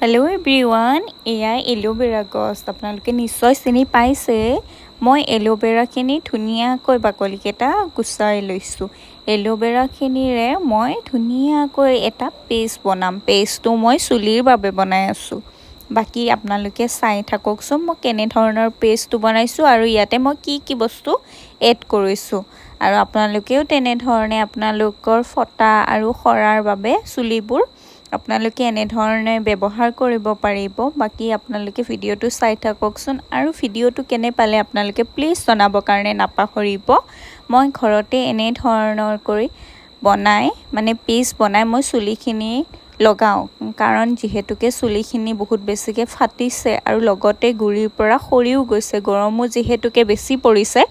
hello everyone एया aloe vera गছ আপোনালোকে নিশ্চয় চিনি পাইছে মই এলোवेराখিনি ধুনিয়াকৈ বাকলিকেটা গুচাই লৈছো এলোवेराখিনিৰে মই ধুনিয়াকৈ এটা পেষ্ট বনাম পেষ্টটো মই চুলিৰ বাবে বনাই আছো বাকি আপোনালোকে চাই থাককচোন মই কেনে ধৰণৰ পেষ্টটো বনাইছো আৰু ইয়াতে মই কি বস্তু এড কৰিছো আৰু আপোনালোকেও তেনে ধৰণে আপোনালোকৰ ফটা আৰু খৰাৰ বাবে চুলিবোৰ আপোনালোকে এনে ধৰণে ব্যৱহাৰ কৰিব পাৰিব বাকি আপোনালোকে ভিডিওটো চাই থাককচোন আৰু ভিডিওটো কেনে পালে আপোনালোকে প্লিজ জনাব কাৰণে নাপাহৰিব মই ঘৰতে এনে ধৰণৰ কৰি বনাই মানে পেষ্ট বনাই মই চুলিখিনি লগাও কাৰণ যেহেতুকে চুলিখিনি বহুত বেছিকে ফাটিছে আৰু লগতে গুৰিৰ পৰা খৰিও গৈছে গৰমো যেহেতুকে বেছি পৰিছে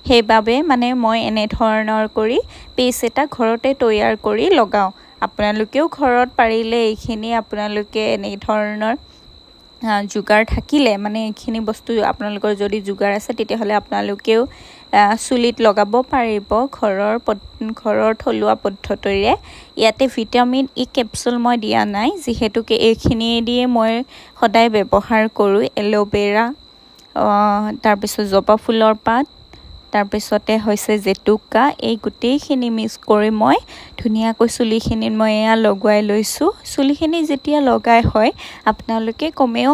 সেইবাবে মানে মই এনে ধৰণৰ কৰি পেষ্ট এটা ঘৰতে তৈয়াৰ কৰি লগাও আপোনালোকেও ঘৰত পাৰিলে এইখিনি আপোনালোকে এনে ধৰণৰ যোগাৰ থাকিলে মানে এইখিনি বস্তু আপোনালোকৰ যদি যোগাৰ আছে তেতিয়া হলে আপোনালোকেও চুলিত লগাব পাৰিব ঘৰৰ থলুৱা পদ্ধতিৰে ইয়াতে ভিটামিন ই কেপচুল মই দিয়া নাই যেহেতুকে এইখিনি দিয়ে মই সদায় ব্যৱহাৰ কৰো এলোवेरा তাৰ পিছত জবা ফুলৰ পাত তাৰ পিছতে হৈছে জেতুকা এই গুটেইখিনি মিক্স কৰি মই ধুনিয়াকৈ চুলিখিনিত মই এয়া লগাই লৈছো চুলিখিনি যেতিয়া লগাই হয় আপোনালোকে কমেও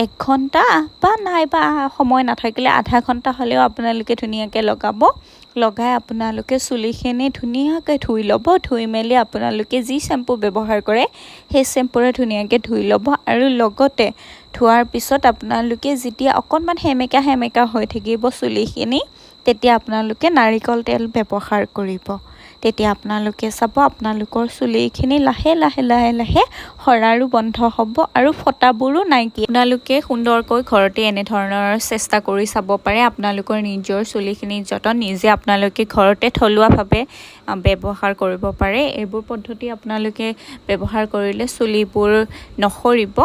1 ঘন্টা বা নাইবা সময় নাথাকিলে আধা ঘন্টা হলেও আপোনালোকে ধুনিয়াকৈ লগাব লগাই আপোনালোকে চুলিখিনি ধুনিয়াকৈ ধুই লব ধুই মেলি আপোনালোকে যি শ্যাম্পু ব্যৱহাৰ কৰে সেই শ্যাম্পুৰে ধুনিয়াকৈ ধুই লব আৰু লগতে ধোৱাৰ পিছত আপোনালোকে যেতিয়া অকনমান হেমেকা হৈ থাকিব চুলিখিনি তেতিয়া আপোনালোকে নাৰিকল তেল ব্যৱহাৰ কৰিব তেতিয়া আপোনালোকে চাব আপোনালোকৰ চুলিখিনি লাহে লাহে হৰাৰো বন্ধ হ'ব আৰু ফটাবোৰো নাইকিয়া আপোনালোকে সুন্দৰকৈ ঘৰতে এনে ধৰণৰ চেষ্টা কৰি চাব পাৰে আপোনালোকৰ নিজৰ চুলিখিনি যতন নিজে আপোনালোকে ঘৰতে থলুৱাভাৱে ব্যৱহাৰ কৰিব পাৰে এইবোৰ পদ্ধতি আপোনালোকে ব্যৱহাৰ কৰিলে চুলিবোৰ নখৰিব